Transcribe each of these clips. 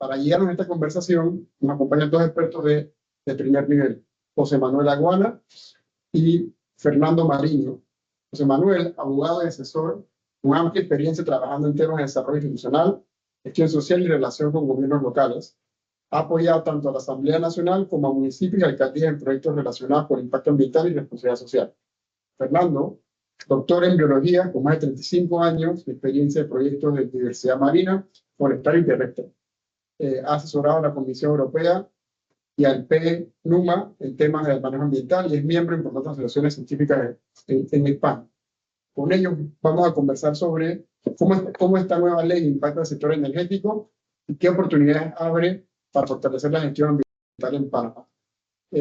Para guiarnos en esta conversación, nos acompañan dos expertos de primer nivel, José Manuel Aguana y Fernando Mariño. José Manuel, abogado y asesor, con amplia experiencia trabajando en temas de desarrollo institucional, gestión social y relación con gobiernos locales. Ha apoyado tanto a la Asamblea Nacional como a municipios y alcaldías en proyectos relacionados con impacto ambiental y responsabilidad social. Fernando, doctor en biología, con más de 35 años de experiencia de proyectos de diversidad marina, forestal y terrestre. Ha asesorado a la Comisión Europea y al PNUMA en temas de manejo ambiental y es miembro de importantes asociaciones científicas en España. Con ellos vamos a conversar sobre cómo esta nueva ley impacta al sector energético y qué oportunidades abre para fortalecer la gestión ambiental en Panamá.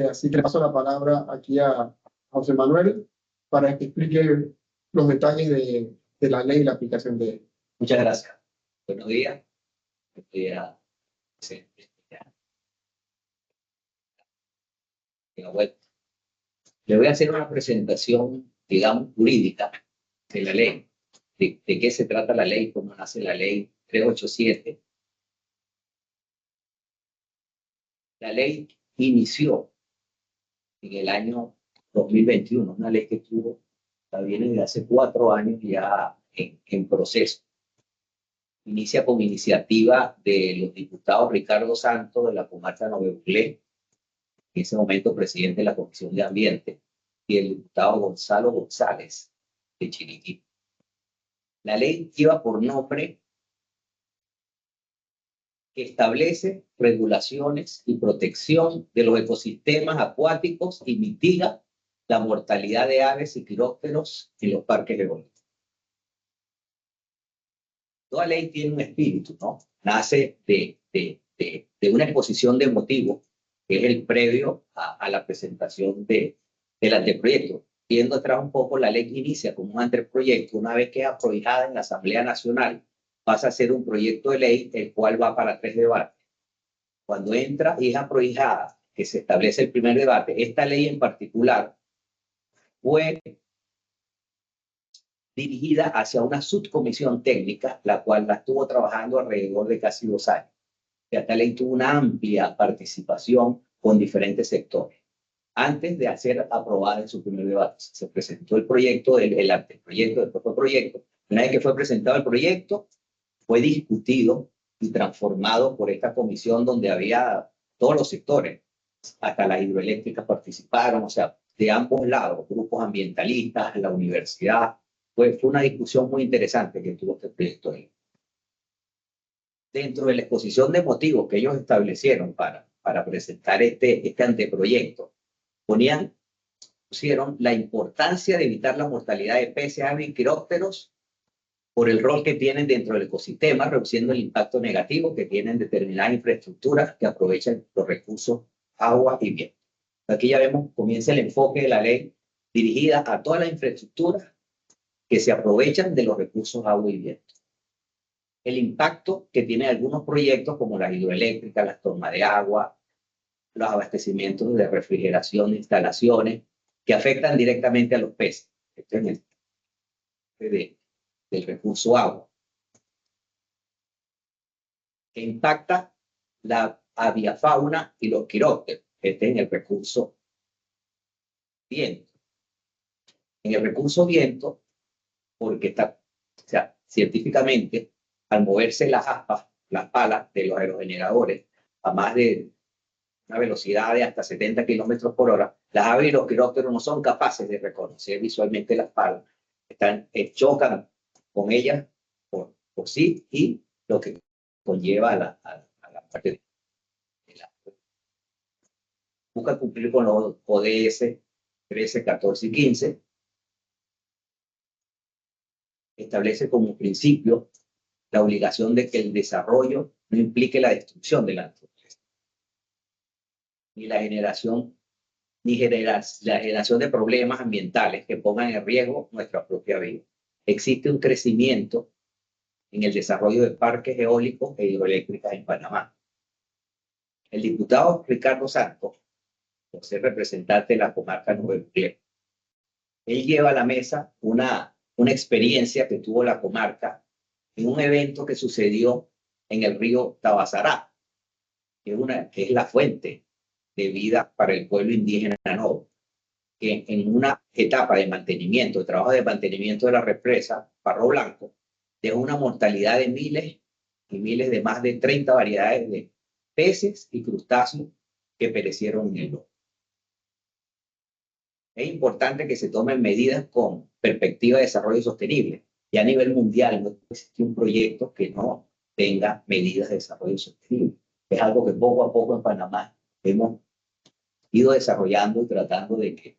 Así que le paso la palabra aquí a José Manuel para que explique los detalles de la ley y la aplicación de ella. Muchas gracias. Buenos días. Le voy a hacer una presentación, digamos, jurídica de la ley, de qué se trata la ley, cómo nace la ley 387. La ley inició en el año 2021, una ley que viene desde hace 4 años ya en proceso. Inicia con iniciativa de los diputados Ricardo Santos de la comarca Novebuglé, en ese momento presidente de la Comisión de Ambiente, y el diputado Gonzalo González de Chiriquí. La ley lleva por nombre que establece regulaciones y protección de los ecosistemas acuáticos y mitiga la mortalidad de aves y quirópteros en los parques eólicos. Toda ley tiene un espíritu, ¿no? Nace de una exposición de motivos, que es el previo a la presentación del anteproyecto. Viendo atrás un poco, la ley inicia como un anteproyecto. Una vez que es aprobada en la Asamblea Nacional, pasa a ser un proyecto de ley, el cual va para 3 debates. Cuando entra y es aprobada, que se establece el primer debate, esta ley en particular fue dirigida hacia una subcomisión técnica, la cual la estuvo trabajando alrededor de casi 2 años. Esta ley tuvo una amplia participación con diferentes sectores. Antes de ser aprobada en su primer debate, se presentó el proyecto, el anteproyecto, el propio proyecto. Una vez que fue presentado el proyecto, fue discutido y transformado por esta comisión donde había todos los sectores, hasta las hidroeléctricas participaron, o sea, de ambos lados, grupos ambientalistas, la universidad. Fue una discusión muy interesante que tuvo este proyecto ahí. Dentro de la exposición de motivos que ellos establecieron para presentar este anteproyecto, pusieron la importancia de evitar la mortalidad de peces, aves y quirópteros por el rol que tienen dentro del ecosistema, reduciendo el impacto negativo que tienen determinadas infraestructuras que aprovechan los recursos agua y viento. Aquí ya vemos, comienza el enfoque de la ley dirigida a todas las infraestructuras que se aprovechan de los recursos agua y viento. El impacto que tienen algunos proyectos como las hidroeléctricas, las tomas de agua, los abastecimientos de refrigeración de instalaciones que afectan directamente a los peces. Este es del recurso agua. Que impacta la aviafauna y los quirópteros. Este es en el recurso viento. En el recurso viento, porque está, o sea, científicamente, al moverse las aspas, las palas de los aerogeneradores a más de una velocidad de hasta 70 kilómetros por hora, las aves y los quirópteros no son capaces de reconocer visualmente las palas. Chocan con ellas por sí y lo que conlleva a la parte de la... Busca cumplir con los ODS 13, 14 y 15. Establece como principio la obligación de que el desarrollo no implique la destrucción de la naturaleza, ni la generación de problemas ambientales que pongan en riesgo nuestra propia vida. Existe un crecimiento en el desarrollo de parques eólicos e hidroeléctricas en Panamá. El diputado Ricardo Santos, por ser representante de la comarca Novebuglé, él lleva a la mesa una experiencia que tuvo la comarca en un evento que sucedió en el río Tabasará. que es la fuente de vida para el pueblo indígena Navajo, que en una etapa de mantenimiento, de trabajo de mantenimiento de la represa, Barro Blanco, dejó una mortalidad de miles y miles de más de 30 variedades de peces y crustáceos que perecieron en el lodo. Es importante que se tomen medidas con perspectiva de desarrollo sostenible. Y a nivel mundial no existe un proyecto que no tenga medidas de desarrollo sostenible. Es algo que poco a poco en Panamá hemos ido desarrollando y tratando de que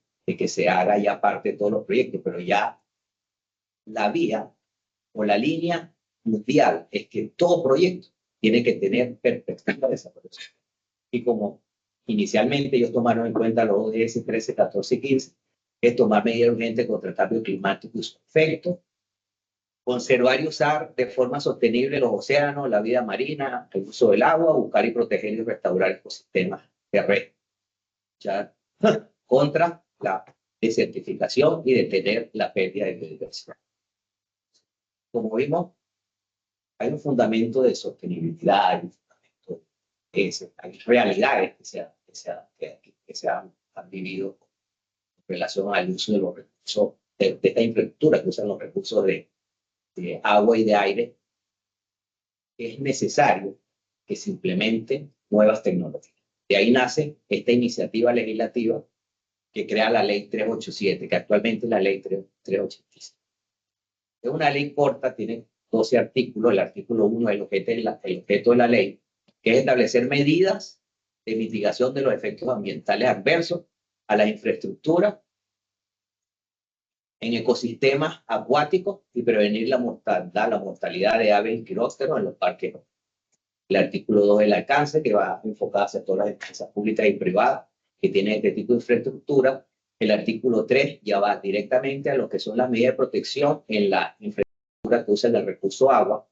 se haga ya parte de todos los proyectos, pero ya la vía o la línea mundial es que todo proyecto tiene que tener perspectiva de desarrollo sostenible. Y como inicialmente ellos tomaron en cuenta los ODS 13, 14 y 15, es tomar medidas urgentes contra el cambio climático y su efecto, conservar y usar de forma sostenible los océanos, la vida marina, el uso del agua, buscar y proteger y restaurar ecosistemas terrestres. Ya, contra la desertificación y detener la pérdida de biodiversidad. Como vimos, hay un fundamento de sostenibilidad, hay un fundamento hay realidades que se han vivido en relación al uso de los recursos, de esta infraestructura que usan los recursos de agua y de aire. Es necesario que se implementen nuevas tecnologías. De ahí nace esta iniciativa legislativa que crea la ley 387, que actualmente es la ley 387. Es una ley corta, tiene 12 artículos. El artículo 1 es el objeto de la ley, que es establecer medidas de mitigación de los efectos ambientales adversos a la infraestructura en ecosistemas acuáticos y prevenir la mortalidad de aves y quirópteros en los parques. El artículo 2 es el alcance, que va enfocado hacia todas las empresas públicas y privadas que tienen este tipo de infraestructura. El artículo 3 ya va directamente a lo que son las medidas de protección en la infraestructura que usan el recurso agua,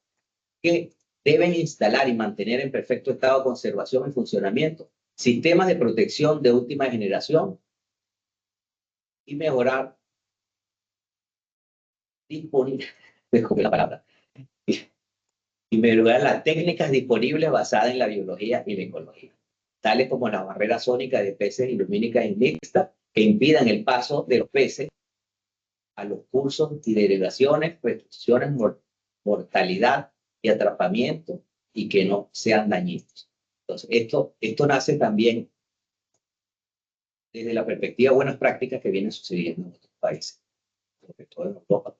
que deben instalar y mantener en perfecto estado de conservación y funcionamiento sistemas de protección de última generación y mejorar y mejorar las técnicas disponibles basadas en la biología y la ecología, tales como las barreras sónicas de peces y lumínicas y mixtas que impidan el paso de los peces a los cursos y derivaciones, restricciones, mortalidad y atrapamiento y que no sean dañinos. Entonces, esto nace también desde la perspectiva de buenas prácticas que vienen sucediendo en otros países, sobre todo en Europa,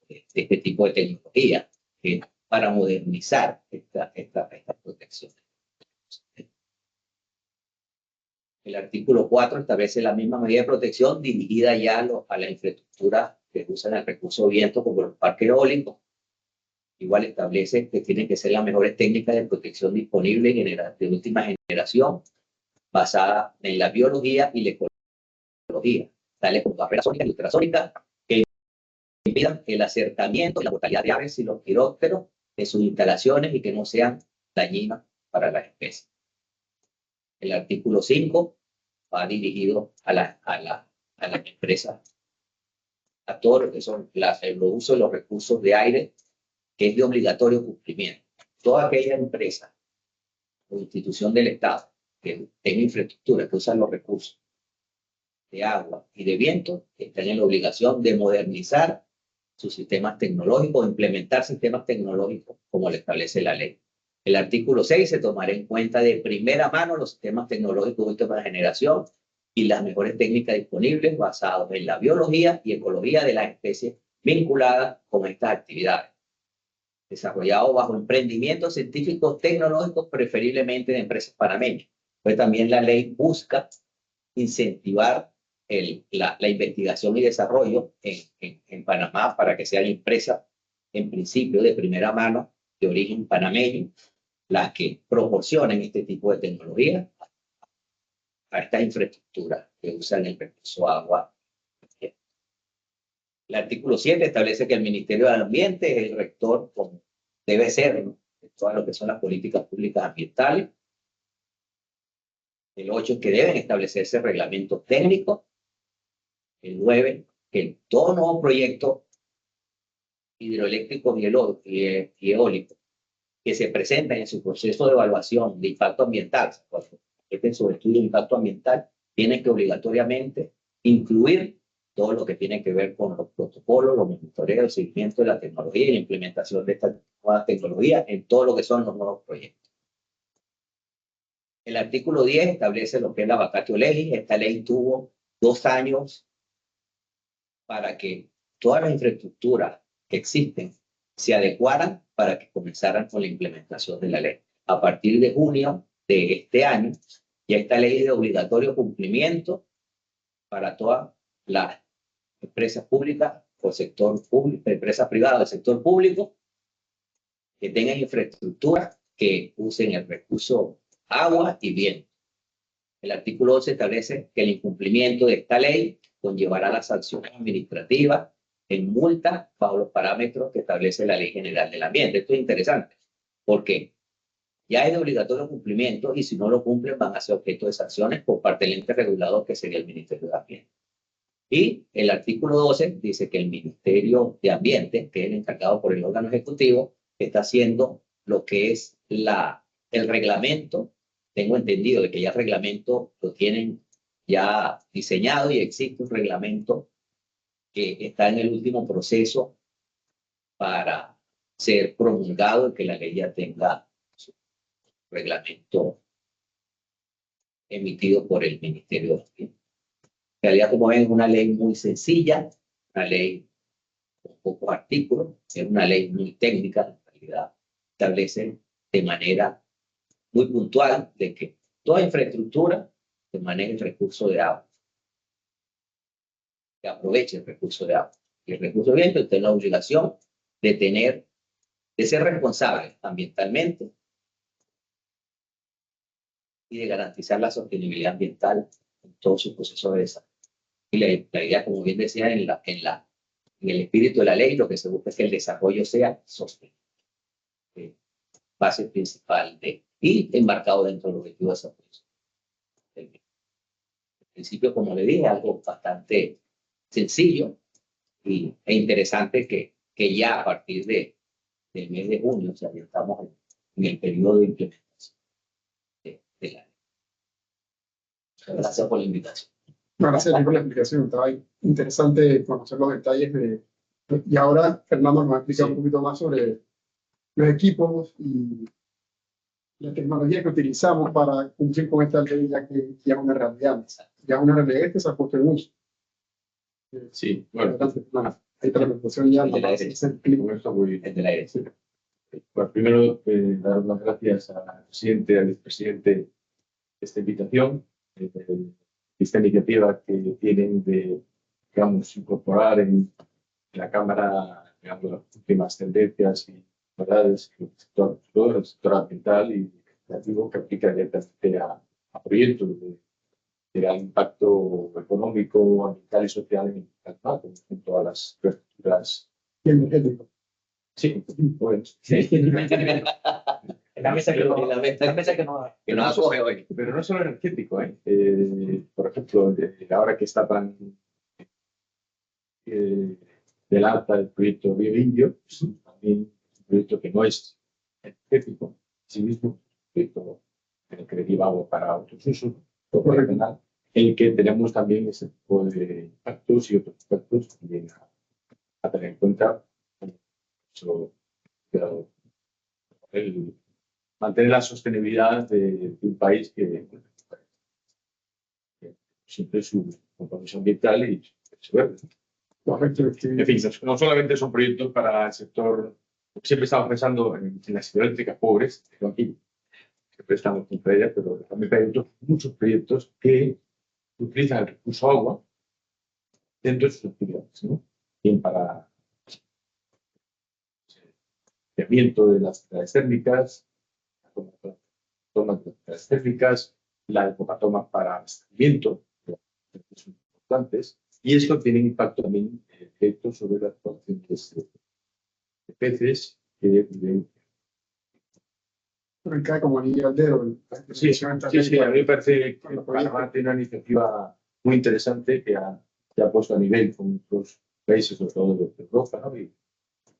este tipo de tecnología para modernizar esta protección. El artículo 4 establece la misma medida de protección dirigida ya a la infraestructura que usan el recurso viento, como los parques eólicos. Igual establece que tienen que ser las mejores técnicas de protección disponibles de última generación, basada en la biología y la ecología, tales como barreras sónicas y ultrasónicas, que impidan el acercamiento y la mortalidad de aves y los quirópteros de sus instalaciones y que no sean dañinas para las especies. El artículo 5 va dirigido a las empresas, a todo lo que son el uso de los recursos de aire, que es de obligatorio cumplimiento. Toda aquella empresa o institución del Estado que tenga infraestructura, que usa los recursos de agua y de viento, están en la obligación de modernizar sus sistemas tecnológicos, implementar sistemas tecnológicos como lo establece la ley. El artículo 6 se tomará en cuenta de primera mano los sistemas tecnológicos de última generación y las mejores técnicas disponibles basados en la biología y ecología de las especies vinculadas con estas actividades, desarrollado bajo emprendimientos científicos tecnológicos, preferiblemente de empresas panameñas. Pues también la ley busca incentivar la investigación y desarrollo en Panamá para que sean empresas, en principio, de primera mano, de origen panameño, las que proporcionen este tipo de tecnología a estas infraestructuras que usan el recurso agua. El artículo 7 establece que el Ministerio del Ambiente es el rector, como debe ser, ¿no?, de todas lo que son las políticas públicas ambientales. El 8 es que deben establecerse reglamentos técnicos. El 9, que todo nuevo proyecto hidroeléctrico y eólico que se presentan en su proceso de evaluación de impacto ambiental, en su estudio de impacto ambiental, tienen que obligatoriamente incluir todo lo que tiene que ver con los protocolos, los monitoreos, el seguimiento de la tecnología y la implementación de esta nueva tecnología en todo lo que son los nuevos proyectos. El artículo 10 establece lo que es la vacatio legis. Esta ley tuvo 2 años para que todas las infraestructuras que existen se adecuaran para que comenzaran con la implementación de la ley. A partir de junio de este año, ya esta ley es de obligatorio cumplimiento para todas las empresas públicas o sector público, empresas privadas del sector público que tengan infraestructura que usen el recurso agua y viento. El artículo 12 establece que el incumplimiento de esta ley conllevará las sanciones administrativas en multa bajo los parámetros que establece la Ley General del Ambiente. Esto es interesante porque ya es de obligatorio cumplimiento y si no lo cumplen van a ser objeto de sanciones por parte del ente regulador que sería el Ministerio de Ambiente. Y el artículo 12 dice que el Ministerio de Ambiente, que es el encargado por el órgano ejecutivo, está haciendo lo que es el reglamento. Tengo entendido de que ya el reglamento lo tienen ya diseñado y existe un reglamento que está en el último proceso para ser promulgado y que la ley ya tenga su reglamento emitido por el Ministerio de Ambiente. En realidad, como ven, es una ley muy sencilla, una ley con pocos artículos, es una ley muy técnica, en realidad establece de manera muy puntual de que toda infraestructura se maneje el recurso de agua, que aproveche el recurso de agua. Y el recurso de viento tiene la obligación de ser responsable ambientalmente y de garantizar la sostenibilidad ambiental en todo su proceso de desarrollo. Y la idea, como bien decía, en el espíritu de la ley, lo que se busca es que el desarrollo sea sostenible. Base principal y embarcado dentro del objetivo de desarrollo. En principio, como le dije, algo bastante sencillo e interesante que ya a partir del mes de junio, o sea, ya estamos en el periodo de implementación de la ley. Gracias por la invitación. Gracias por la explicación. Estaba interesante conocer los detalles y ahora Fernando nos va a explicar un poquito más sobre los equipos y la tecnología que utilizamos para cumplir con esta ley, ya que ya es una realidad. Ya es una realidad que se ha puesto en uso. Sí, bueno. Ahí está la presentación ya. El de la derecha. Con esto voy. El de la derecha. Bueno, primero, dar las gracias al presidente y al vicepresidente de esta invitación, esta iniciativa que tienen de, digamos, incorporar en la Cámara, digamos, las últimas tendencias y novedades en el sector ambiental y legislativo que aplica directamente a proyectos de gran impacto económico, ambiental y social en el mar, junto a las infraestructuras. Sí, bueno. Sí. La mesa que nos acoge hoy. Pero no solo energético, por ejemplo, ahora que está tan del alta el proyecto Río Indio, también un proyecto que no es energético, sí mismo, un proyecto que deriva agua para otros usos, regional, en el que tenemos también ese tipo de impactos y otros impactos también a tener en cuenta. El mantener la sostenibilidad de un país que siempre su compromiso ambiental y su verde. En fin, no solamente son proyectos para el sector, siempre estamos pensando en las hidroeléctricas pobres, pero aquí siempre estamos contra ellas, pero también hay muchos proyectos que utilizan el recurso agua dentro de sus actividades, ¿no? Bien para el enfriamiento de las centrales térmicas, tomas de centrales térmicas, la toma para abastecimiento, que son importantes, y esto tiene impacto también directo sobre las poblaciones de peces que viven. Pero cae como anillo al dedo. Sí, a mí me parece que Panamá tiene una iniciativa muy interesante que ha puesto a nivel con otros países, sobre todo de Europa, ¿no? Y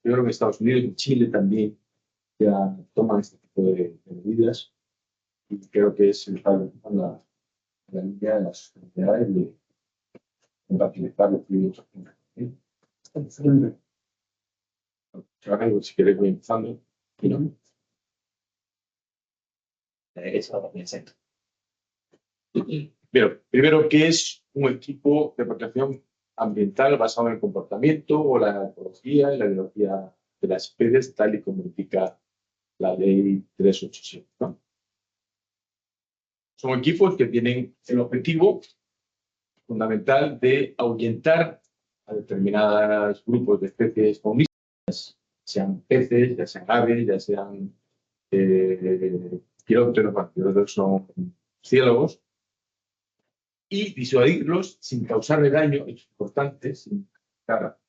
yo creo que Estados Unidos y Chile también ya toman este tipo de medidas y creo que es la línea de las comunidades de facilitar los fluidos. Excelente. Si queréis voy empezando. Eso lo pienso. Pero primero, ¿qué es un equipo de protección ambiental basado en el comportamiento o la ecología y la biología de las especies, tal y como indica la ley 387, ¿no? Son equipos que tienen el objetivo fundamental de ahuyentar a determinados grupos de especies faunísticas, sean peces, ya sean aves, ya sean quirópteros, bueno, quirópteros son ciélagos, y disuadirlos sin causarle daño, es importante, sin afectar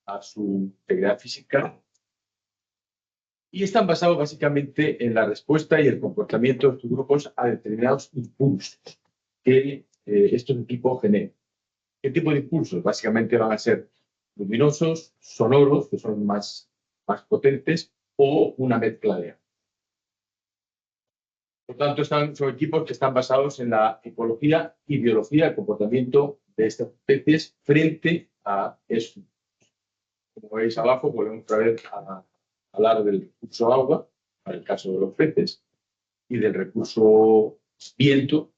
a su integridad física. Y están basados básicamente en la respuesta y el comportamiento de estos grupos a determinados impulsos que estos equipos generan. ¿Qué tipo de impulsos? Básicamente van a ser luminosos, sonoros, que son más potentes, o una mezcla de ambos. Por tanto, son equipos que están basados en la ecología y biología, el comportamiento de estas especies frente a eso. Como veis abajo, volvemos otra vez a hablar del recurso agua, para el caso de los peces, y del recurso viento,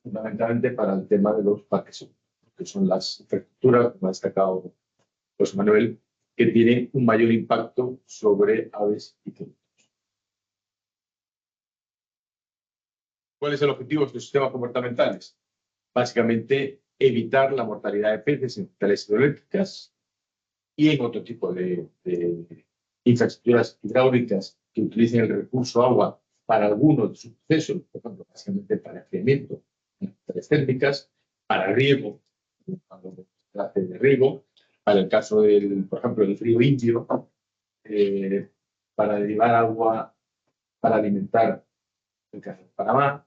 fundamentalmente para el tema de los parques, que son las infraestructuras, como ha destacado José Manuel, que tienen un mayor impacto sobre aves y quirópteros. ¿Cuál es el objetivo de estos sistemas comportamentales? Básicamente, evitar la mortalidad de peces en centrales hidroeléctricas y en otro tipo de infraestructuras hidráulicas que utilicen el recurso agua para algunos de sus procesos, por ejemplo, básicamente para enfriamiento, centrales térmicas, para riego, cuando se hace de riego, para el caso del, por ejemplo, del río Indio, para derivar agua para alimentar el canal de Panamá,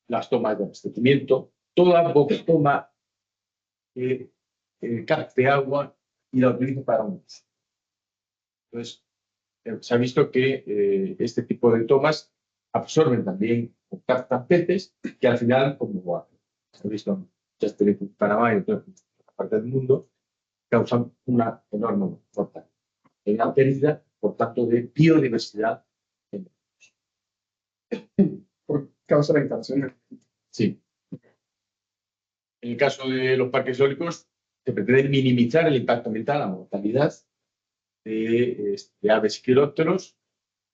las tomas de abastecimiento, toda toma que capte agua y la utilice para un uso. Entonces, se ha visto que este tipo de tomas absorben también o captan peces que al final, como se ha visto en muchas experiencias en Panamá y en otras partes del mundo, causan una enorme mortalidad. Hay una pérdida, por tanto, de biodiversidad. Por causa de la instalación. Sí. En el caso de los parques eólicos, se pretende minimizar el impacto ambiental, la mortalidad de aves y quirópteros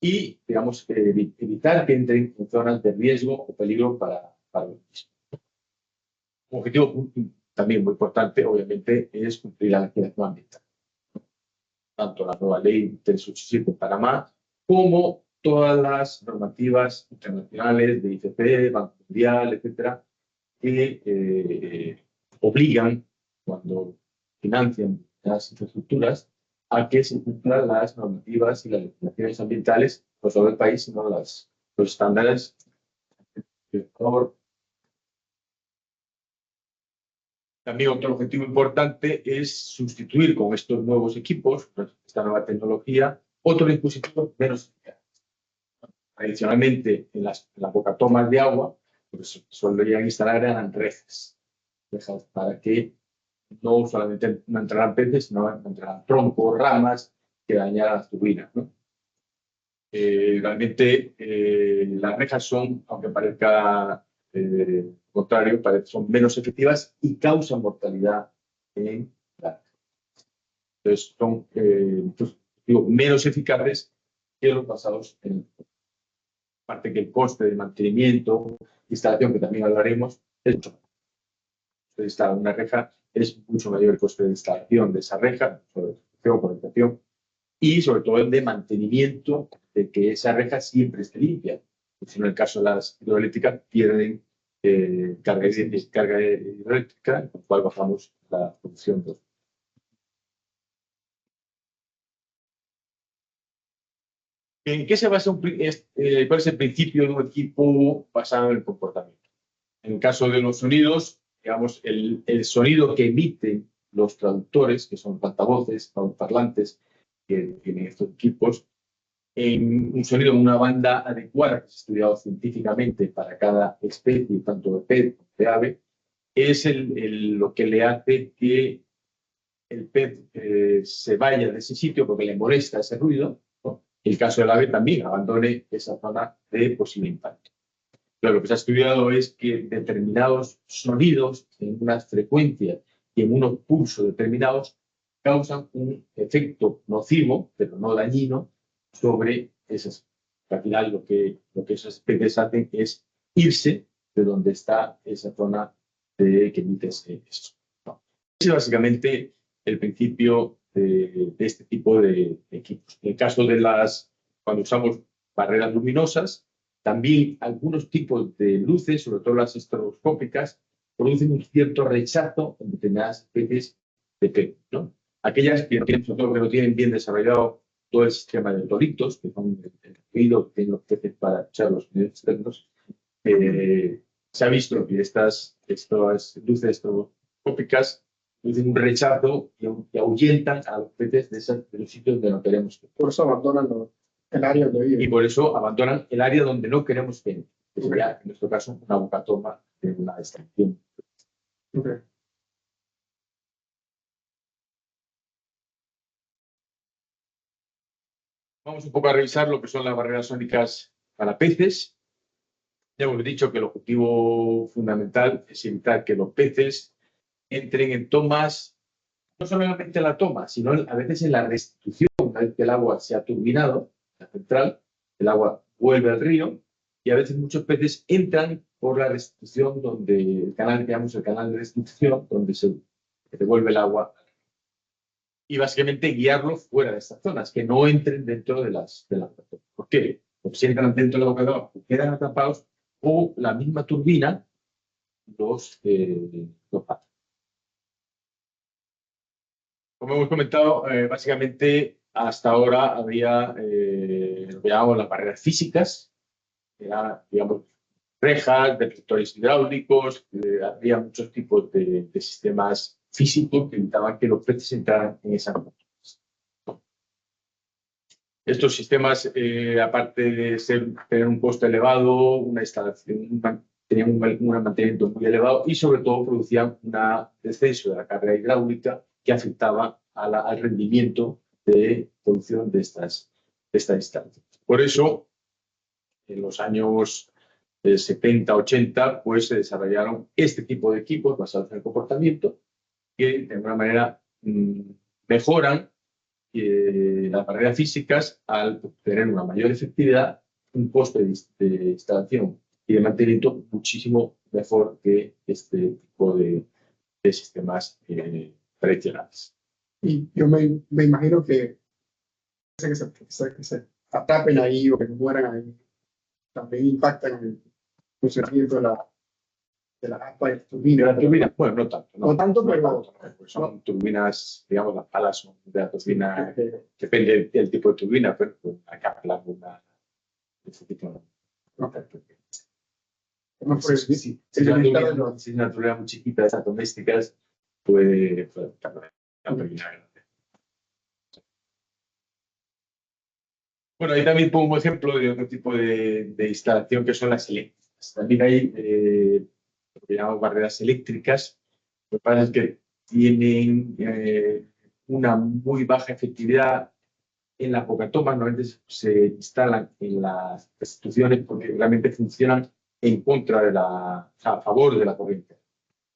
y, digamos, evitar que entren en zonas de riesgo o peligro para los mismos. Un objetivo también muy importante, obviamente, es cumplir la legislación ambiental. Tanto la nueva ley 387 de Panamá como todas las normativas internacionales de ICP, Banco Mundial, etcétera, que obligan, cuando financian las infraestructuras, a que se cumplan las normativas y las legislaciones ambientales, no solo del país, sino los estándares del favor. También otro objetivo importante es sustituir con estos nuevos equipos, esta nueva tecnología, otros dispositivos menos eficaces. Tradicionalmente, en las bocatomas de agua, pues solían instalar eran rejas para que no solamente no entraran peces, sino entraran troncos, ramas que dañaran las turbinas, ¿no? Realmente las rejas son, aunque parezca contrario, son menos efectivas y causan mortalidad en la reja. Entonces son menos eficaces que los basados en parte que el coste de mantenimiento, instalación, que también hablaremos, es mucho mayor. Entonces, una reja es mucho mayor el coste de instalación de esa reja, conectación, y sobre todo el de mantenimiento de que esa reja siempre esté limpia. Porque si no, en el caso de las hidroeléctricas, pierden carga hidroeléctrica, con lo cual bajamos la producción de. ¿En qué se basa cuál es el principio de un equipo basado en el comportamiento? En el caso de los sonidos, digamos, el sonido que emiten los traductores, que son altavoces, parlantes, que tienen estos equipos, en un sonido en una banda adecuada, que se ha estudiado científicamente para cada especie, tanto de pez como de ave, es lo que le hace que el pez se vaya de ese sitio porque le molesta ese ruido, ¿no? En el caso del ave también abandone esa zona de posible impacto. Pero lo que se ha estudiado es que determinados sonidos en unas frecuencias y en unos pulsos determinados causan un efecto nocivo, pero no dañino, sobre esas. Al final lo que esas especies hacen es irse de donde está esa zona que emite ese sonido. Ese es básicamente el principio de este tipo de equipos. En el caso de cuando usamos barreras luminosas, también algunos tipos de luces, sobre todo las estroboscópicas, producen un cierto rechazo en determinadas especies de pez, ¿no? Aquellas que no tienen bien desarrollado todo el sistema de toritos, que son el ruido que tienen los peces para escuchar los sonidos externos, se ha visto que estas luces estroboscópicas producen un rechazo y ahuyentan a los peces de los sitios donde no queremos que. Por eso abandonan el área donde viven. Y por eso abandonan el área donde no queremos que entre, que sería, en nuestro caso, una bocatoma de una extracción. Okay. Vamos un poco a revisar lo que son las barreras sónicas para peces. Ya hemos dicho que el objetivo fundamental es evitar que los peces entren en tomas, no solamente en la toma, sino a veces en la restitución. Una vez que el agua se ha turbinado, la central, el agua vuelve al río y a veces muchos peces entran por la restitución, donde el canal, digamos, el canal de restitución, donde se devuelve el agua. Y básicamente guiarlos fuera de estas zonas, que no entren dentro de las plataformas. ¿Por qué? Porque si entran dentro de la boca de agua, quedan atrapados o la misma turbina los mata. Como hemos comentado, básicamente hasta ahora había lo que llamamos las barreras físicas, era, digamos, rejas, deflectores hidráulicos, había muchos tipos de sistemas físicos que evitaban que los peces entraran en esas zonas. Estos sistemas, aparte de tener un coste elevado, una instalación, tenían un mantenimiento muy elevado y sobre todo producían un descenso de la carga hidráulica que afectaba al rendimiento de producción de estas instalaciones. Por eso, en los años 70, 80, pues se desarrollaron este tipo de equipos basados en el comportamiento que de alguna manera mejoran las barreras físicas al obtener una mayor efectividad, un coste de instalación y de mantenimiento muchísimo mejor que este tipo de sistemas tradicionales. Y yo me imagino que se atrapen ahí o que mueran ahí también impactan en el funcionamiento de la aspa y la turbina. Bueno, no tanto. No tanto, pero son turbinas, digamos, las palas son de la turbina, depende del tipo de turbina, pero acá una de ese tipo. Si es una turbina muy chiquita, de esas domésticas, puede cambiar la turbina grande. Bueno, ahí también pongo un ejemplo de otro tipo de instalación que son las eléctricas. También hay lo que llamamos barreras eléctricas. Lo que pasa es que tienen una muy baja efectividad en la bocatoma. Normalmente se instalan en las instituciones porque realmente funcionan en contra de a favor de la corriente.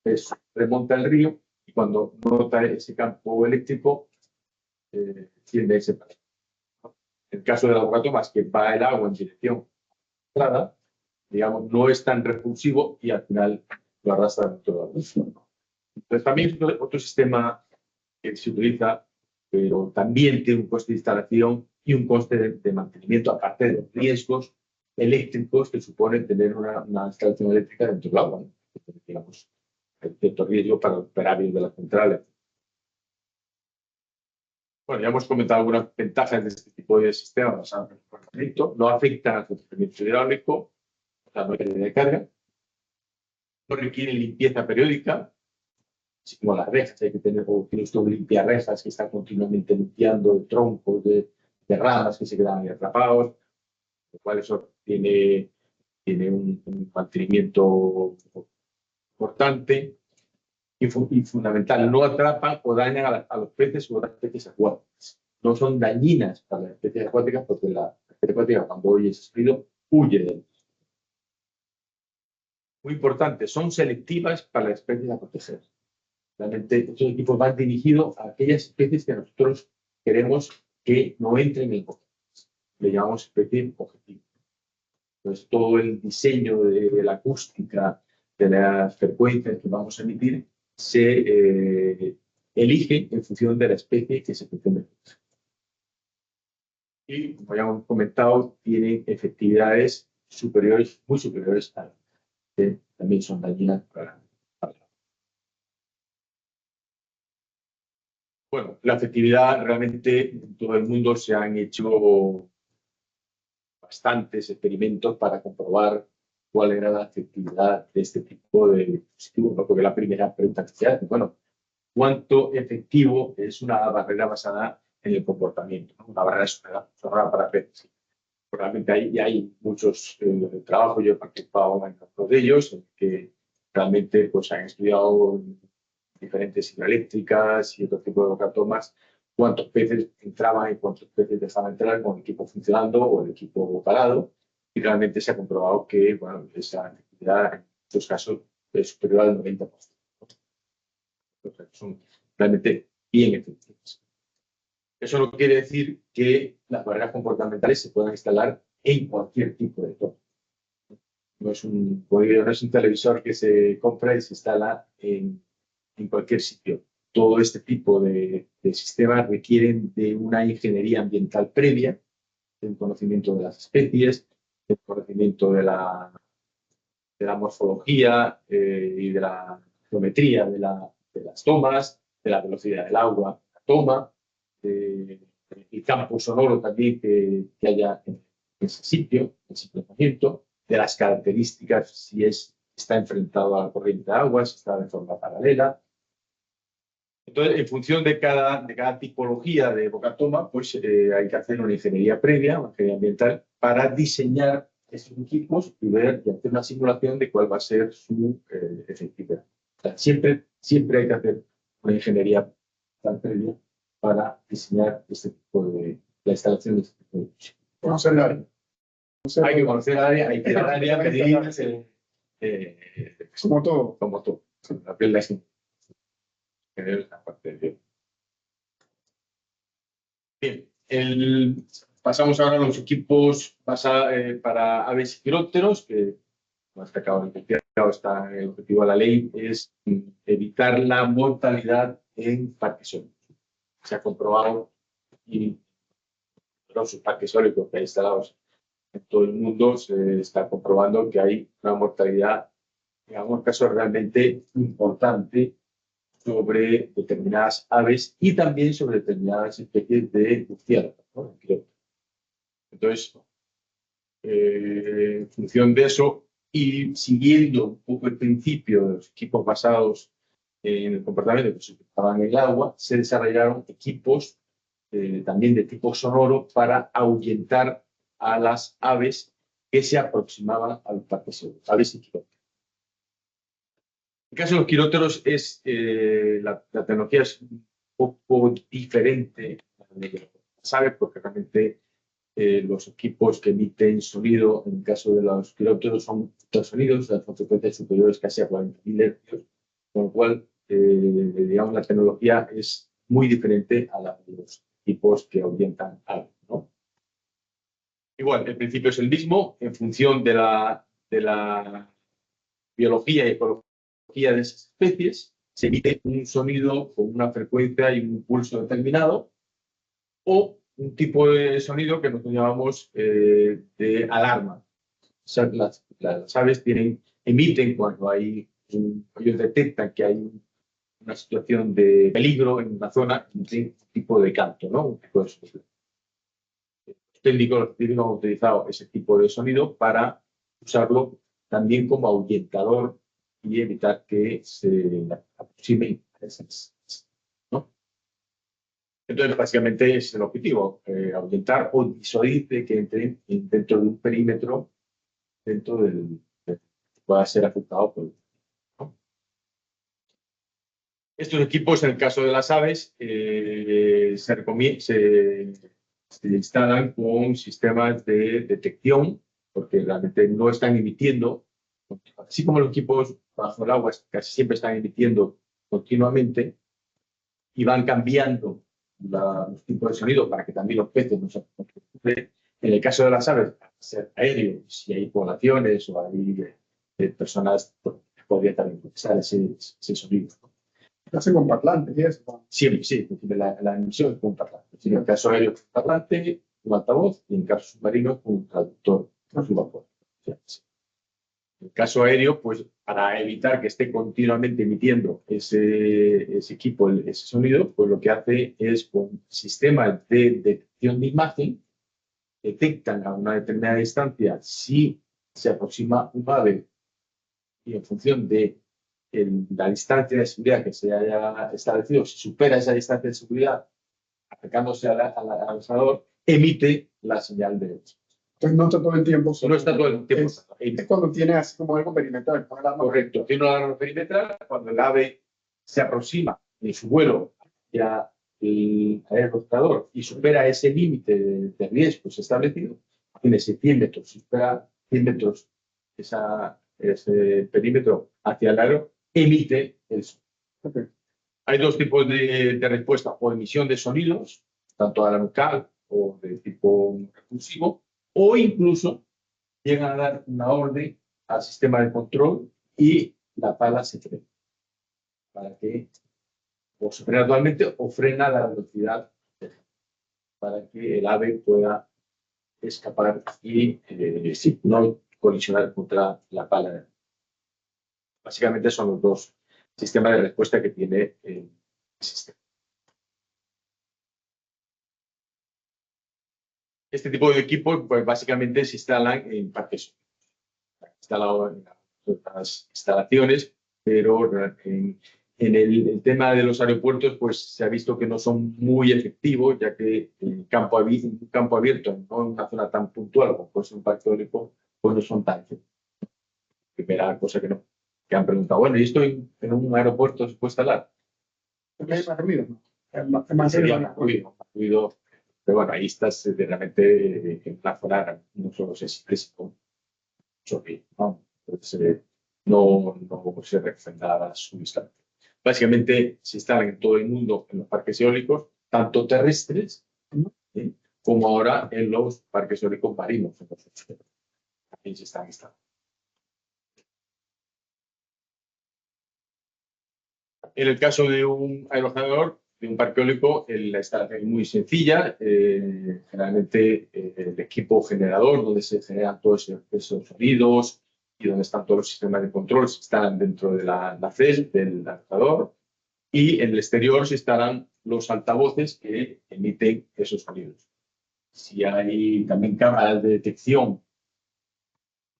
Entonces, remonta el río y cuando nota ese campo eléctrico, tiende ese paso. En el caso de la bocatoma es que va el agua en dirección entrada, digamos, no es tan repulsivo y al final lo arrastra dentro de la atmósfera. Entonces, también es otro sistema que se utiliza, pero también tiene un coste de instalación y un coste de mantenimiento, aparte de los riesgos eléctricos que supone tener una instalación eléctrica dentro del agua, ¿no? Digamos, hay cierto riesgo para los operarios de las centrales. Bueno, ya hemos comentado algunas ventajas de este tipo de sistemas basados en el comportamiento. No afectan al funcionamiento hidráulico, o sea, no hay pérdida de carga. No requieren limpieza periódica, así como las rejas. Hay que tener limpiarrejas que están continuamente limpiando de troncos, de de ramas que se quedan ahí atrapados, lo cual eso tiene un mantenimiento importante y fundamental. No atrapan o dañan a los peces u otras especies acuáticas. No son dañinas para las especies acuáticas porque la especie acuática, cuando oye ese sonido, huye de él. Muy importante, son selectivas para las especies a proteger. Realmente estos equipos van dirigidos a aquellas especies que nosotros queremos que no entren en el bosque. Le llamamos especie objetivo. Entonces, todo el diseño de la acústica, de las frecuencias que vamos a emitir, se elige en función de la especie que se pretende proteger. Y, como ya hemos comentado, tienen efectividades superiores, muy superiores a las que también son dañinas para Bueno, la efectividad realmente en todo el mundo se han hecho bastantes experimentos para comprobar cuál era la efectividad de este tipo de dispositivos, ¿no? Porque la primera pregunta que se hace, bueno, ¿cuánto efectivo es una barrera basada en el comportamiento, ¿no? Una barrera sonora para peces. Realmente hay muchos trabajos, yo he participado en algunos de ellos, en que realmente pues, han estudiado diferentes hidroeléctricas y otro tipo de bocatomas, cuántos peces entraban y cuántos peces dejaban entrar con el equipo funcionando o el equipo parado, y realmente se ha comprobado que bueno, esa efectividad en muchos casos es superior al 90%. O sea, son realmente bien efectivas. Eso no quiere decir que las barreras comportamentales se puedan instalar en cualquier tipo de tono. No es un televisor que se compra y se instala en cualquier sitio. Todo este tipo de sistemas requieren de una ingeniería ambiental previa, del conocimiento de las especies, del conocimiento de la morfología y de la geometría de las tomas, de la velocidad del agua, la toma, el campo sonoro también que haya en ese sitio, el emplazamiento, de las características, si está enfrentado a la corriente de agua, si está de forma paralela. Entonces, en función de cada tipología de bocatoma, pues hay que hacer una ingeniería previa, una ingeniería ambiental, para diseñar estos equipos y ver y hacer una simulación de cuál va a ser su efectividad. O sea, siempre hay que hacer una ingeniería previa para diseñar este tipo la instalación de este tipo de equipos. Conocer el área. Hay que conocer el área, hay que ir al área, medir, como todo. Como todo. La piel de Bien, pasamos ahora a los equipos para aves y quirópteros, que como está acabado está el objetivo de la ley, es evitar la mortalidad en parques eólicos. Se ha comprobado y los parques eólicos que hay instalados en todo el mundo se está comprobando que hay una mortalidad, en algunos casos realmente importante, sobre determinadas aves y también sobre determinadas especies de murciélagos, ¿no? Entonces, en función de eso y siguiendo un poco el principio de los equipos basados en el comportamiento que se utilizaban en el agua, se desarrollaron equipos también de tipo sonoro para ahuyentar a las aves que se aproximaban a los parques eólicos, aves y quirópteros. En el caso de los quirópteros, la tecnología es un poco diferente de las aves, porque realmente los equipos que emiten sonido, en el caso de los quirópteros, son ultrasonidos a frecuencias superiores casi a 40.000 Hz, con lo cual, digamos, la tecnología es muy diferente a la de los equipos que ahuyentan aves, ¿no? Igual, el principio es el mismo, en función de la biología y ecología de esas especies, se emite un sonido con una frecuencia y un pulso determinado, o un tipo de sonido que nosotros llamamos de alarma. O sea, las aves emiten cuando ellos detectan que hay una situación de peligro en una zona, un tipo de canto, ¿no? Un tipo de sonido. Los técnicos han utilizado ese tipo de sonido para usarlo también como ahuyentador y evitar que se aproximen a esas, ¿no? Entonces, básicamente es el objetivo, ahuyentar o disuadir que entren dentro de un perímetro dentro del que pueda ser afectado por el, ¿no? Estos equipos, en el caso de las aves, se instalan con sistemas de detección, porque realmente no están emitiendo, así como los equipos bajo el agua casi siempre están emitiendo continuamente y van cambiando los tipos de sonido para que también los peces no se preocupen. En el caso de las aves, al ser aéreo, si hay poblaciones o hay personas, pues, podría también procesar ese sonido. Se hace con parlantes y eso, ¿no? Siempre, sí, la emisión es con un parlante. En el caso aéreo, un parlante, un altavoz, y en el caso submarino, un traductor con su vapor. En el caso aéreo, pues para evitar que esté continuamente emitiendo ese equipo, ese sonido, pues lo que hace es con sistemas de detección de imagen, detectan a una determinada distancia si se aproxima un ave y en función de la distancia de seguridad que se haya establecido, si supera esa distancia de seguridad, acercándose al lanzador, emite la señal de voz. Entonces no está todo el tiempo. No está todo el tiempo. Es cuando tiene así como algo perimetral. Con el arma. Correcto. Tiene una alarma perimetral. Cuando el ave se aproxima en su vuelo hacia el aeroportador y supera ese límite de riesgos establecido, tiene 100 metros, supera 100 metros ese perímetro hacia el aero, emite el sonido. Okay. Hay dos tipos de respuesta, o emisión de sonidos, tanto a la nucal o de tipo recursivo, o incluso llegan a dar una orden al sistema de control y la pala se frena para que o se frena totalmente o frena la velocidad para que el ave pueda escapar y no colisionar contra la pala. Básicamente son los dos sistemas de respuesta que tiene el sistema. Este tipo de equipos, pues básicamente se instalan en parques, instalado en otras instalaciones, pero en el tema de los aeropuertos, pues se ha visto que no son muy efectivos, ya que en un campo abierto, no en una zona tan puntual como puede ser un parque eólico, pues no son tan efectivos. Primera cosa que han preguntado, bueno, ¿y esto en un aeropuerto se puede instalar? Porque hay más ruido, ¿no? Es más Sería ruido. más ruido. Pero bueno, ahí estás realmente en una zona, no solo se expresa con mucho ruido, ¿no? Entonces, no se recomendará su instalación. Básicamente se instalan en todo el mundo en los parques eólicos, tanto terrestres, ¿sí?, como ahora en los parques eólicos marinos. Entonces, también se están instalando. En el caso de un aerogenerador, de un parque eólico, la instalación es muy sencilla. Generalmente el equipo generador, donde se generan todos esos sonidos y donde están todos los sistemas de control, se instalan dentro de la nacelle del aerogenerador. Y en el exterior se instalan los altavoces que emiten esos sonidos. Si hay también cámaras de detección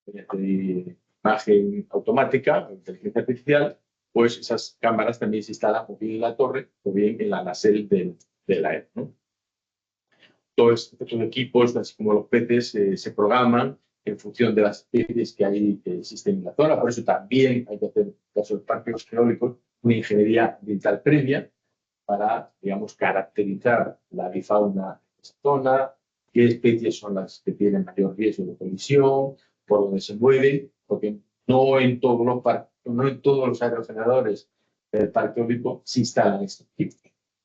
de imagen automática, inteligencia artificial, pues esas cámaras también se instalan o bien en la torre o bien en la nacelle del aero, ¿no? Todos estos equipos, así como los peces, se programan en función de las especies que existen en la zona. Por eso también hay que hacer, en el caso de parques eólicos, una ingeniería ambiental previa para, digamos, caracterizar la avifauna de esa zona, qué especies son las que tienen mayor riesgo de colisión, por dónde se mueven, porque no en todos los aerogeneradores del parque eólico se instalan estos equipos.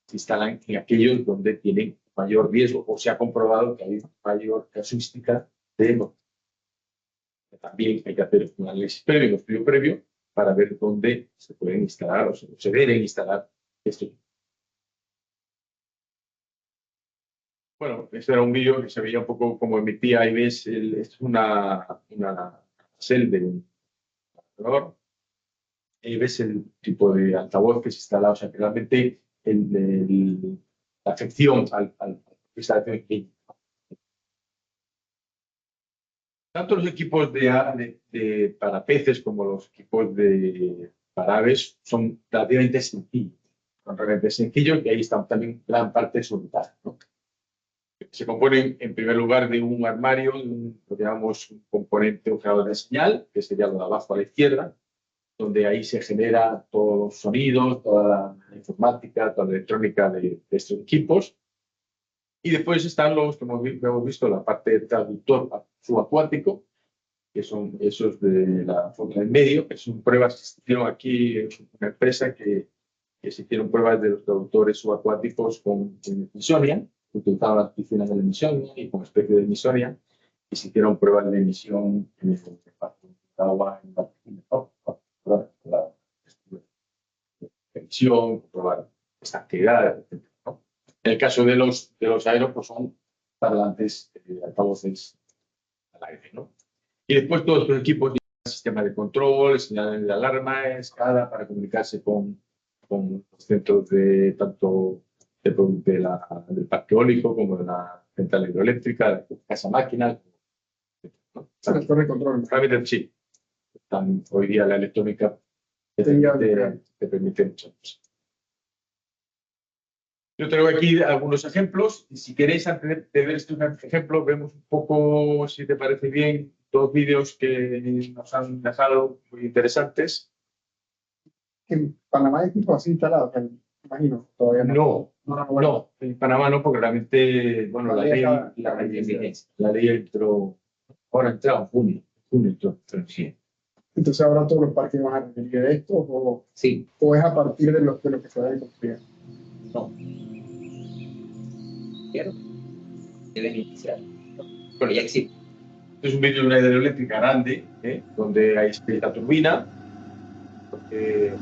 Se instalan en aquellos donde tienen mayor riesgo o se ha comprobado que hay mayor casuística de no. También hay que hacer un análisis previo, un estudio previo, para ver dónde se pueden instalar o se deben instalar estos equipos. Bueno, este era un vídeo que se veía un poco como emitía. Ahí ves, es una cel de un ordenador. Ahí ves el tipo de altavoz que se instala. O sea, que realmente la afección al instalación clínica. Tanto los equipos para peces como los equipos para aves son relativamente sencillos. son realmente sencillos y ahí está también gran parte de su ventaja, ¿no? Se componen en primer lugar de un armario, lo que llamamos un componente, un generador de señal, que sería lo de abajo a la izquierda, donde ahí se genera todos los sonidos, toda la informática, toda la electrónica de estos equipos. Y después están los que hemos visto, la parte de traductor subacuático, que son esos de la foto en medio, que son pruebas que se hicieron aquí en una empresa que se hicieron pruebas de los traductores subacuáticos con Smithsonian, utilizaban las piscinas del Smithsonian y con especie de Smithsonian, y se hicieron pruebas de emisión en el agua, en la emisión, probar esta actividad, etc., ¿no? En el caso de los aeros, pues son parlantes, altavoces al aire, ¿no? Y después todos los equipos tienen sistema de control, señales de alarma, escala para comunicarse con los centros de tanto del parque eólico como de la central hidroeléctrica, de la casa máquina, ¿no? La torre de control. Realmente sí. Hoy día la electrónica te permite muchas cosas. Yo traigo aquí algunos ejemplos y si queréis, antes de ver estos ejemplos, vemos un poco, si te parece bien, dos vídeos que nos han dejado muy interesantes. En Panamá hay equipos así instalados, me imagino, todavía no. No, en Panamá no, porque realmente, bueno, la ley entró, ahora entró en junio entró, pero sí. Entonces ahora todos los parques van a requerir de esto Sí, o es a partir de lo que se vayan construyendo. no. Pero deben iniciar. Bueno, ya existe. Este es un vídeo de una hidroeléctrica grande, donde hay esta turbina, porque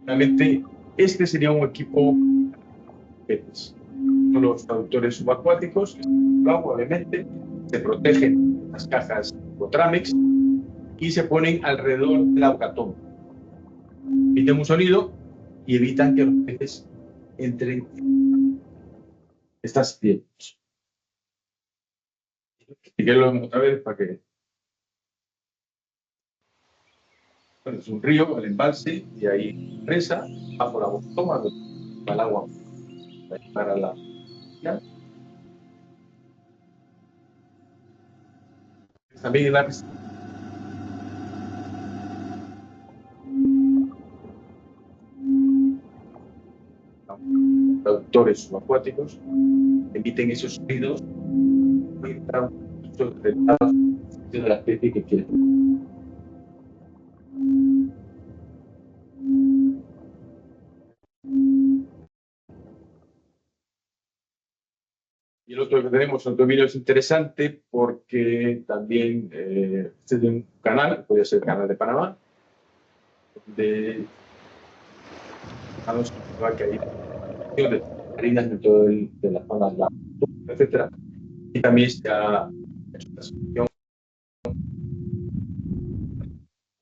realmente este sería un equipo son los traductores subacuáticos, que obviamente se protegen las cajas Botramex y se ponen alrededor del aguacatón. Emiten un sonido y evitan que los peces entren en estas piedras. Y que lo vemos otra vez para que... Bueno, es un río, el embalse, y ahí presa, bajo la toma el agua para la... También en la traductores subacuáticos emiten esos sonidos de la especie que quieren. Y el otro que tenemos, otro vídeo es interesante porque también este es de un canal, puede ser el canal de Panamá, de que hay de harinas dentro de la zona de la etcétera. Y también se ha hecho una solución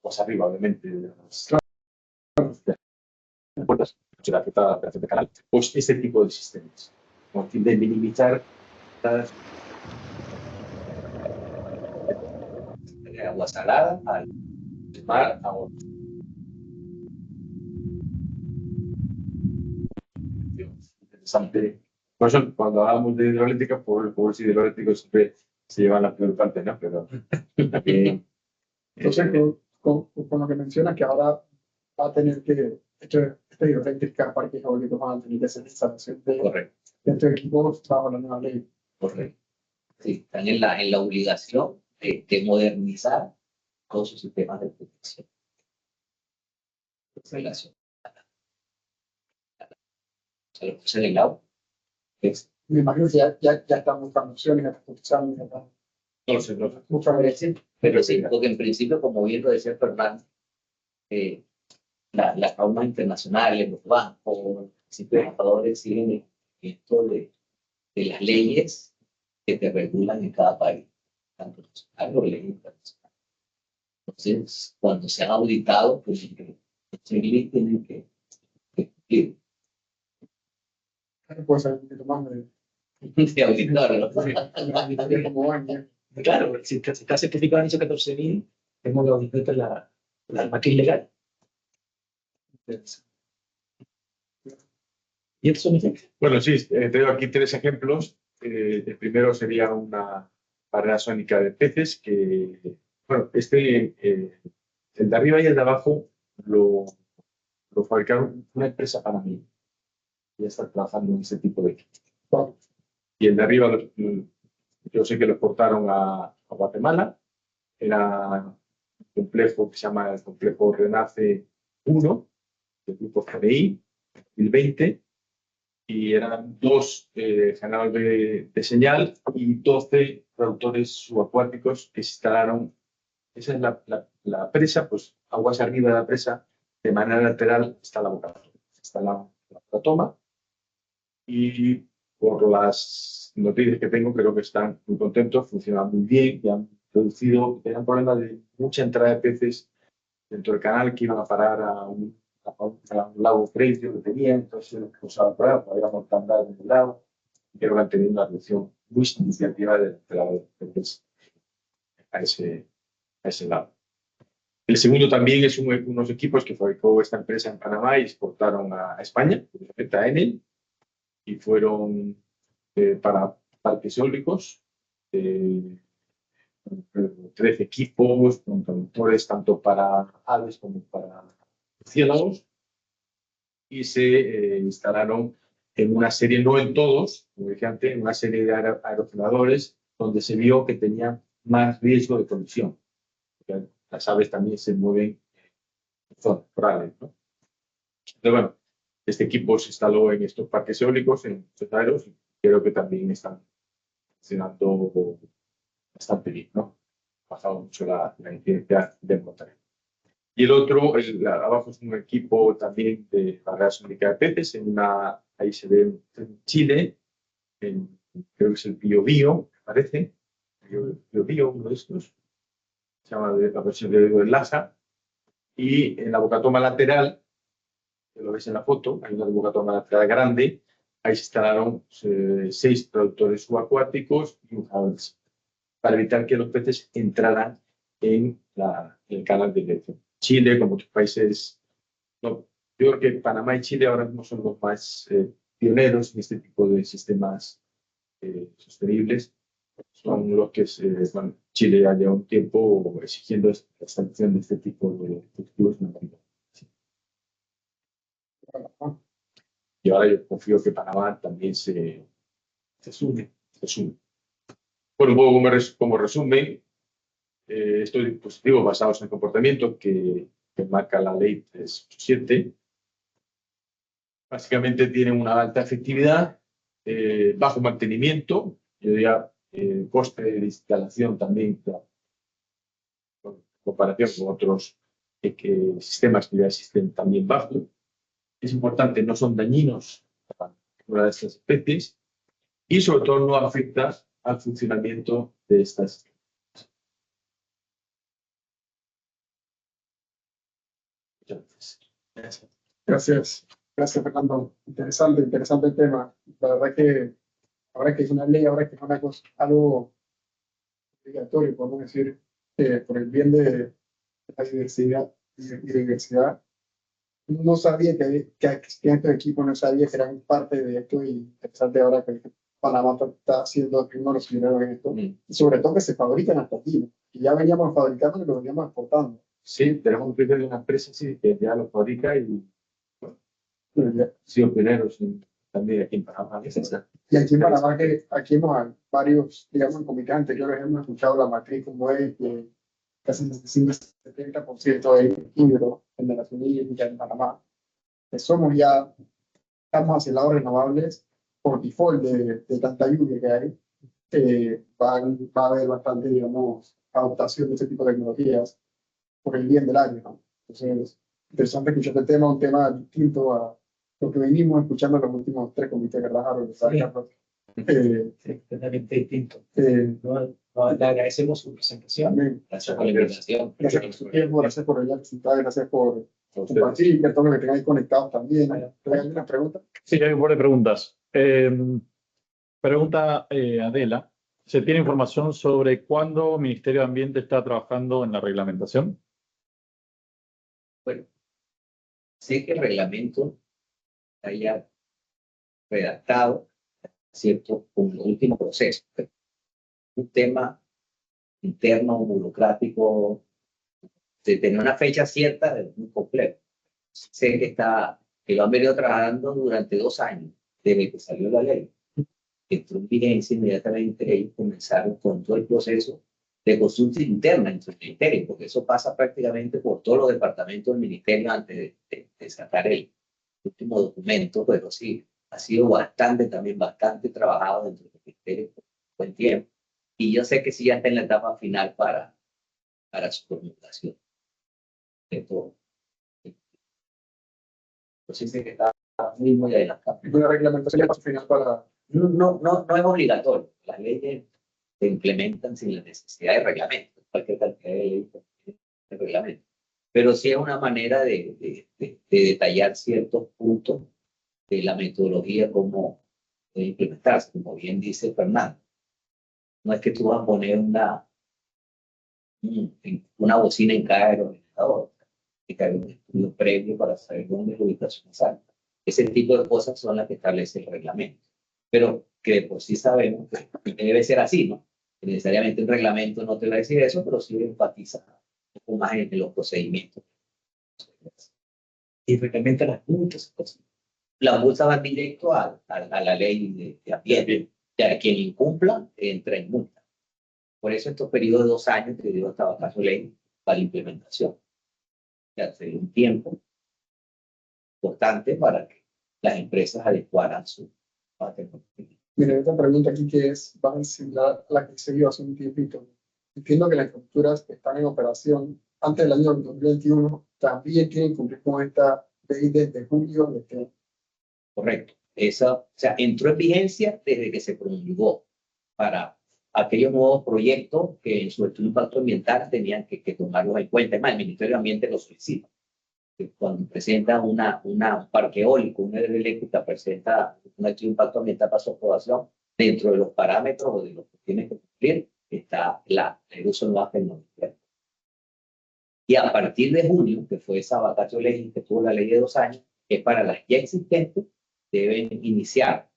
más arriba, obviamente, de las puertas, se le afecta a la operación de canal, pues este tipo de sistemas, con el fin de minimizar las De agua salada al mar a otro. Interesante. Por eso, cuando hablamos de hidroeléctrica, por los hidroeléctricos siempre se llevan la peor parte, ¿no? Pero también. Entonces, con lo que mencionas, que ahora va a tener que, esta hidroeléctrica, parques eólicos van a tener que hacer instalación de estos equipos bajo la nueva ley. Correcto. Sí, están en la obligación de modernizar todos sus sistemas de protección. Relación. O sea, lo puse en el agua. Me imagino que ya están buscando opciones, ya están escuchando, ya están No lo sé, no sé. muchas veces. Pero sí, porque en principio, como bien lo decía Fernando, las normas internacionales, los bancos, los principios trabajadores siguen esto de las leyes que te regulan en cada país, tanto nacional como leyes internacionales. Entonces, cuando se han auditado, pues los leyes tienen que cumplir. Puede ser un poquito más De auditarlo. de cómo van, ¿eh? Claro, si está certificado en ISO 14000, tenemos que auditar la matriz legal. ¿Y estos son ejemplos? Bueno, sí, tengo aquí 3 ejemplos. El primero sería una barrera sónica de peces que, bueno, el de arriba y el de abajo lo fabricaron una empresa panameña. Ya está trabajando en ese tipo de equipo. Y el de arriba, yo sé que lo exportaron a Guatemala. Era un complejo que se llama el complejo Renace 1, del grupo GDI, 2020. Y eran 2 generadores de señal y 12 productores subacuáticos que se instalaron. Esa es la presa, pues aguas arriba de la presa, de manera lateral está la boca. Está la toma. Y por las noticias que tengo, creo que están muy contentos, funcionan muy bien y han reducido, tenían problemas de mucha entrada de peces dentro del canal que iban a parar a un lago precio que tenían, entonces pues a parar, había mortandad en el lago, y creo que han tenido una reducción muy significativa de la entrada de peces a ese lado. El segundo también es unos equipos que fabricó esta empresa en Panamá y exportaron a España, a Enel, y fueron para parques eólicos, 13 equipos con conductores tanto para aves como para murciélagos, y se instalaron en una serie, no en todos, como dije antes, en una serie de aerogeneradores donde se vio que tenían más riesgo de colisión. Porque las aves también se mueven en zonas rurales, ¿no? Entonces, bueno, este equipo se instaló en estos parques eólicos, en estos aeros, y creo que también están funcionando bastante bien, ¿no? Ha bajado mucho la incidencia del montaje. Y el otro, abajo es un equipo también de barrera sónica de peces, ahí se ve en Chile, creo que es el Biobío, me parece, Biobío, uno de estos, se llama la versión de Lasa, y en la bocatoma lateral, que lo veis en la foto, hay una bocatoma lateral grande, ahí se instalaron 6 productores subacuáticos y un jabalí, para evitar que los peces entraran en el canal de elección. Chile, como otros países, no, yo creo que Panamá y Chile ahora mismo son los más pioneros en este tipo de sistemas sostenibles. Son los que bueno, Chile ya lleva un tiempo exigiendo la extracción de este tipo de cultivos nativos. Sí. Y ahora yo confío que Panamá también se sume. Bueno, un poco como resumen, estos dispositivos basados en el comportamiento que marca la ley 387, básicamente tienen una alta efectividad, bajo mantenimiento, yo diría coste de instalación también, en comparación con otros sistemas que ya existen, también bajo. Es importante, no son dañinos para ninguna de estas especies y sobre todo no afecta al funcionamiento de estas. Gracias. Gracias, Fernando. Interesante el tema. La verdad que ahora que es una ley, ahora que es una cosa, algo obligatorio, podemos decir, por el bien de la diversidad. No sabía que existían estos equipos, no sabía que eran parte de esto y interesante ahora que Panamá está haciendo uno de los primeros en esto. Y sobre todo que se fabrican hasta aquí, ¿no? Y ya veníamos fabricando y lo veníamos exportando. Sí, tenemos un proyecto de una empresa sí, que ya lo fabrica y bueno, ha sido pioneros también aquí en Panamá. Y aquí en Panamá, que aquí hemos varios, digamos, en comités anteriores hemos escuchado la matriz como es que casi el 70% es hidro, generación hídrica en Panamá. Que estamos hacia lados renovables por default de tanta lluvia que hay. Va a haber bastante, digamos, adaptación de este tipo de tecnologías por el bien del año, ¿no? Entonces, interesante escuchar el tema, un tema distinto a lo que venimos escuchando en los últimos 3 comités, ¿verdad, Harold? Sí, totalmente distinto. Le agradecemos su presentación. También. Gracias por la invitación. Gracias por su tiempo, gracias por el resultado, gracias por compartir y que todos los que tengáis conectados también. ¿Hay alguna pregunta? Sí, hay un par de preguntas. Pregunta Adela. ¿Se tiene información sobre cuándo el Ministerio de Ambiente está trabajando en la reglamentación? Bueno, sé que el reglamento está ya redactado, ¿cierto? Con el último proceso. Un tema interno, burocrático, de tener una fecha cierta es muy complejo. Sé que lo han venido trabajando durante 2 años, desde que salió la ley. Entró en vigencia inmediatamente y comenzaron con todo el proceso de consulta interna entre el ministerio, porque eso pasa prácticamente por todos los departamentos del ministerio antes de sacar el último documento, pero sí, ha sido bastante trabajado dentro del ministerio por buen tiempo. Y yo sé que sí ya está en la etapa final para su promulgación de todo. Entonces, sé que está muy adelantado. Una reglamentación ya paso final para... No es obligatorio. Las leyes se implementan sin la necesidad de reglamento. Cualquier cantidad de leyes de reglamento. Pero sí es una manera de detallar ciertos puntos de la metodología como de implementarse, como bien dice Fernando. No es que tú vas a poner una bocina en cada aerogenerador, que hay un estudio previo para saber dónde es la ubicación exacta. Ese tipo de cosas son las que establece el reglamento. Pero que de por sí sabemos que debe ser así, ¿no? Que necesariamente un reglamento no te va a decir eso, pero sí enfatiza un poco más en los procedimientos. Y reglamenta las multas. Cosas. Las multas van directo a la ley de ambiente. Ya quien incumpla entra en multa. Por eso estos periodos de 2 años que dio esta vacación ley para la implementación. Ya se dio un tiempo importante para que las empresas adecuaran su tecnología. Mire, esta pregunta aquí que es bastante similar a la que se dio hace un tiempito. Entiendo que las estructuras que están en operación antes del año 2021 también tienen que cumplir con esta ley desde julio de este año. Correcto. O sea, entró en vigencia desde que se promulgó para aquellos nuevos proyectos que en su estudio de impacto ambiental tenían que tomarlos en cuenta. Es más, el Ministerio de Ambiente lo solicita. Cuando presenta un parque eólico, una hidroeléctrica, presenta un estudio de impacto ambiental para su aprobación, dentro de los parámetros o de lo que tiene que cumplir está el uso de nuevas tecnologías. Y a partir de junio, que fue esa vacatio ley que tuvo la ley de 2 años, que para las ya existentes deben iniciar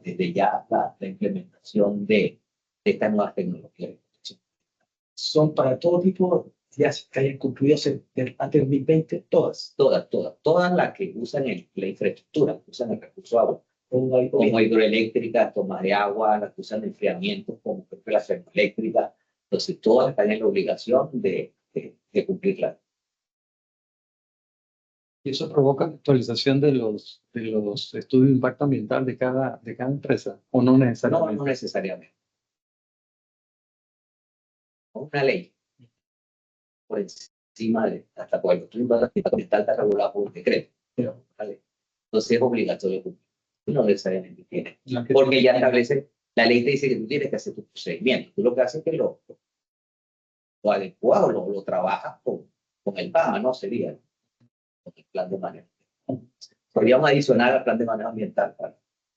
desde ya la implementación de estas nuevas tecnologías. Son para todo tipo, ya que hayan concluido antes del 2020, todas. Todas las que usan la infraestructura, que usan el recurso agua, como hidroeléctricas, tomas de agua, las que usan enfriamiento, como las termoeléctricas. Entonces, todas están en la obligación de cumplirla. ¿Y eso provoca la actualización de los estudios de impacto ambiental de cada empresa? ¿O no necesariamente? No necesariamente. Una ley por encima de hasta cuando tú impacto ambiental está regulado por un decreto. ¿Vale? Entonces es obligatorio cumplir. No necesariamente tiene. Porque ya establece, la ley te dice que tú tienes que hacer tu procedimiento. Tú lo que haces es que lo adecuado, lo trabajas con el PAMA, ¿no? Sería con el plan de manejo. Podríamos adicionar al plan de manejo ambiental para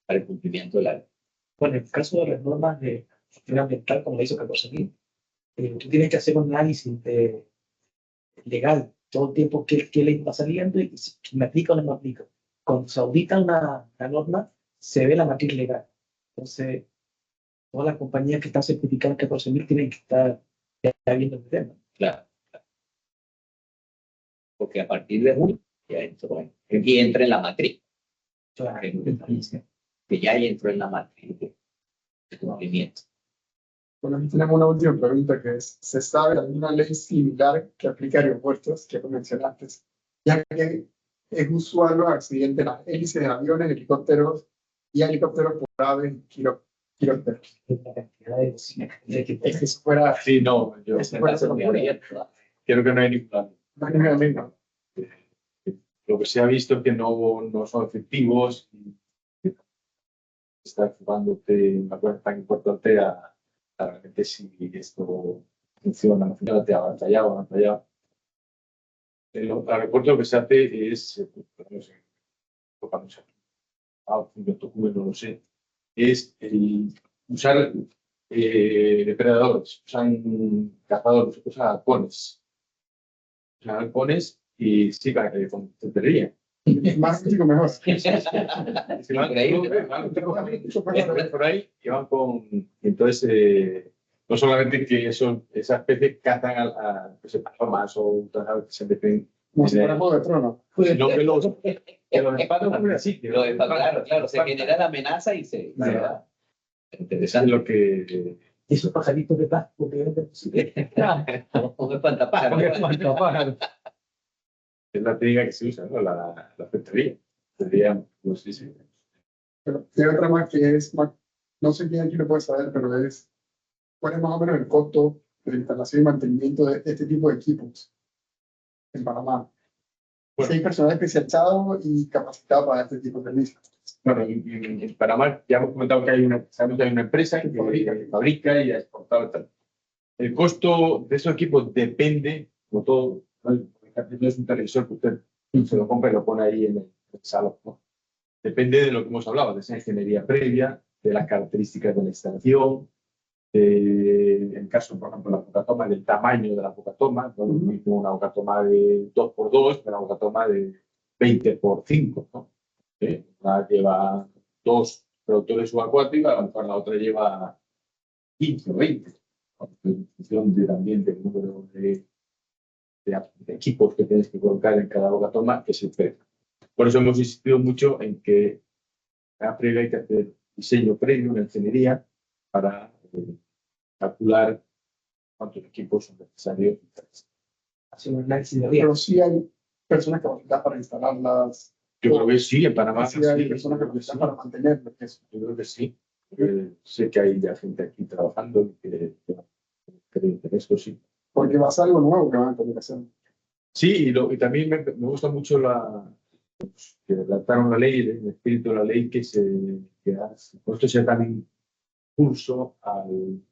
el cumplimiento de la ley. Bueno, en el caso de las normas de gestión ambiental, como le hizo 14.000, tú tienes que hacer un análisis legal todo el tiempo que ley va saliendo y si me aplica o no me aplica. Cuando se audita una norma, se ve la matriz legal. Entonces, todas las compañías que están certificadas 14.000 tienen que estar ya viendo el tema. Claro. Porque a partir de junio ya entró y entra en la matriz. Claro. Que ya entró en la matriz de cumplimiento. Bueno, aquí tenemos una última pregunta que es, ¿se sabe de alguna ley similar que aplica a aeropuertos que mencionaste? Ya que es usual los accidentes en las hélices de aviones, helicópteros y helicópteros por aves y quirópteros. La cantidad de bocinas que Es que eso fuera... Sí, no, yo Eso fuera Muy locura. abierto. creo que no hay ningún No hay ninguna ley, ¿no? Lo que se ha visto es que no son efectivos y está jugándote una cosa tan importante a realmente si esto funciona, no funciona, te ha batallado, no ha batallado. En el aeropuerto lo que se hace es, no sé, cuando se no lo sé, es usar depredadores, usan cazadores, usan halcones. Usan halcones y sí, con tontería. Más físico, mejor. Increíble. Por ahí que van con. Entonces, no solamente que esas especies cazan a palomas o otras aves que se meten, Como si fuera Juego de Tronos. sino que los espantan al sitio. Claro, se genera la amenaza y se va. Eso es Interesante. lo que. Esos pajaritos de paz, porque venden Un espantapájaros. Es la técnica que se usa, ¿no? La fechoría. Sería, pues sí, sí. Pero hay otra más que es, no sé quién aquí lo puede saber, pero es, ¿cuál es más o menos el costo de la instalación y mantenimiento de este tipo de equipos en Panamá? Bueno. Si hay personal especializado y capacitado para este tipo de servicios. Bueno, en Panamá ya hemos comentado que sabemos que hay una empresa que fabrica y ha exportado y tal. El costo de esos equipos depende, como todo, no es un televisor que usted se lo compra y lo pone ahí en el salón, ¿no? Depende de lo que hemos hablado, de esa ingeniería previa, de las características de la instalación, en el caso, por ejemplo, la bocatoma, del tamaño de la bocatoma, no es lo mismo una bocatoma de 2x2 que una bocatoma de 20x5, ¿no? Una lleva 2 productores subacuáticos, a lo mejor la otra lleva 15 o 20, en función también del número de equipos que tienes que colocar en cada bocatoma, que es el precio. Por eso hemos insistido mucho en que cada previa hay que hacer diseño previo, una ingeniería, para calcular cuántos equipos son necesarios. hacer un análisis de riesgo. Pero sí hay personas capacitadas para instalarlas. Yo creo que sí, en Panamá Sí hay sí, personas yo creo que sí. capacitadas para mantenerlo. Que es, Yo creo que sí. Sé que hay ya gente aquí trabajando que creen en esto, sí. porque va a ser algo nuevo que van a tener que hacer. Sí, y también me gusta mucho que adaptaron la ley, el espíritu de la ley que esto sea tan impulso al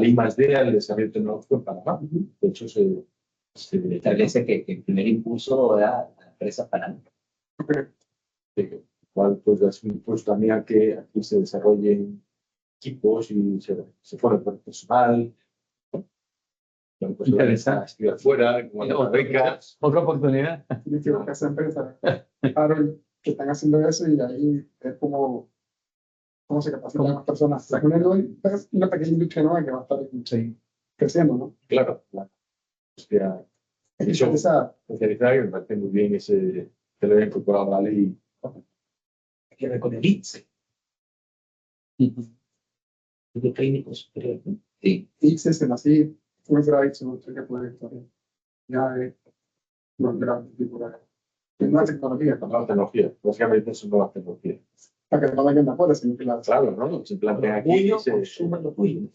I+D, al desarrollo tecnológico en Panamá. De hecho, se Establece que el primer impulso da la empresa Panamá. cual pues es un impulso también a que aquí se desarrollen equipos y se forme por el personal. Bueno, pues Interesante. estudiar fuera, como las becas. Otra oportunidad. Yo creo que esa empresa, claro, que están haciendo eso y ahí es como cómo se capacitan las personas. Una pequeña industria nueva que va a estar creciendo, ¿no? Claro, la industria Especializada. especializada, que me parece muy bien que lo haya incorporado a la ley. Hay que ver con el INSE, el técnico superior. ¿No? Sí. ICES en así, fue grave, se me que puede estar. Ya es no grave, tipo de. Es una tecnología, ¿no? Nuevas tecnologías, básicamente son nuevas tecnologías. Para que no vayan de afuera, sino que las. Claro, ¿no? Se plantean aquí. Orgullo, consuman lo tuyo.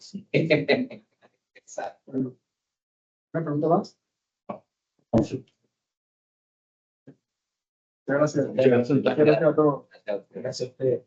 Exacto. Bueno, ¿una pregunta más? Gracias. Muchas gracias. Gracias a todos. Gracias a ustedes.